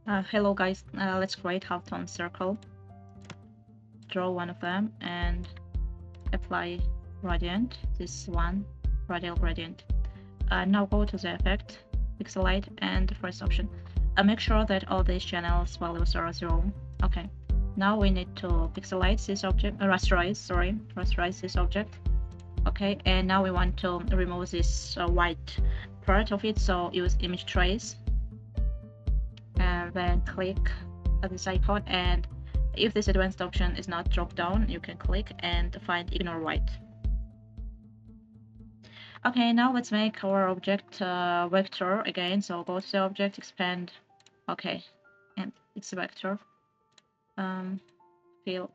Hello guys, let's create halftone circle. Draw one of them and apply gradient, this one, radial gradient. Now go to the effect, pixelate, and the first option. Make sure that all these channels values are 0. Okay. Now we need to pixelate this object, rasterize this object. Okay, and now we want to remove this white part of it, so use image trace. And then click this icon, and if this advanced option is not dropped down, you can click and find ignore white. Okay, now let's make our object vector again. So go to the object, expand. Okay, and it's a vector. Fill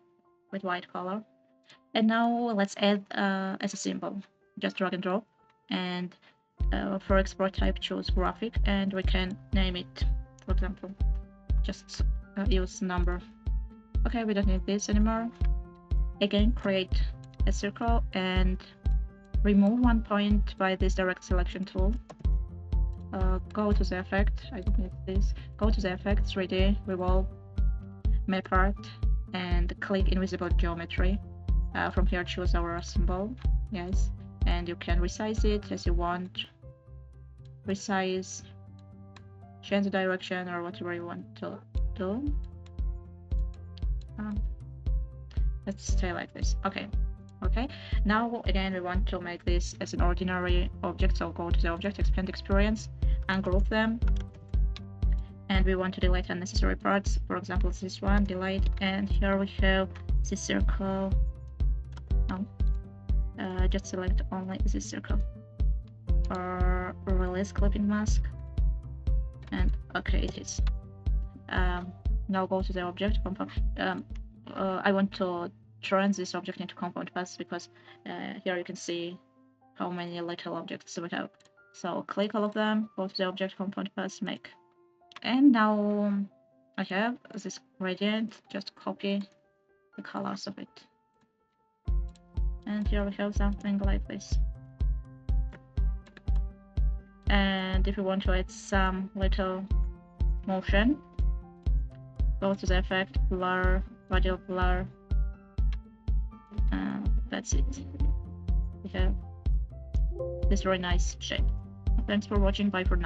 with white color. And now let's add as a symbol. Just drag and drop. And for export type, choose graphic, and we can name it, for example, just use number. Okay, we don't need this anymore. Again, create a circle and remove one point by this direct selection tool. Go to the effect, I don't need this. Go to the effect, 3D, revolve, map art, and click invisible geometry. From here, choose our symbol, yes, and you can resize it as you want. Resize, change the direction, or whatever you want to do. Let's stay like this. Okay. Now again, we want to make this as an ordinary object, so go to the object, expand experience, ungroup them, and we want to delete unnecessary parts. For example, this one, delete, and here we have this circle. Just select only this circle, or release clipping mask, and okay, it is. Now go to the object compound. I want to turn this object into compound paths because here you can see how many little objects we have. So click all of them, go to the object compound paths, make. And now I have this gradient, just copy the colors of it. And here we have something like this. And if you want to add some little motion, go to the effect, blur, radial blur. That's it. We have this very nice shape. Thanks for watching. Bye for now.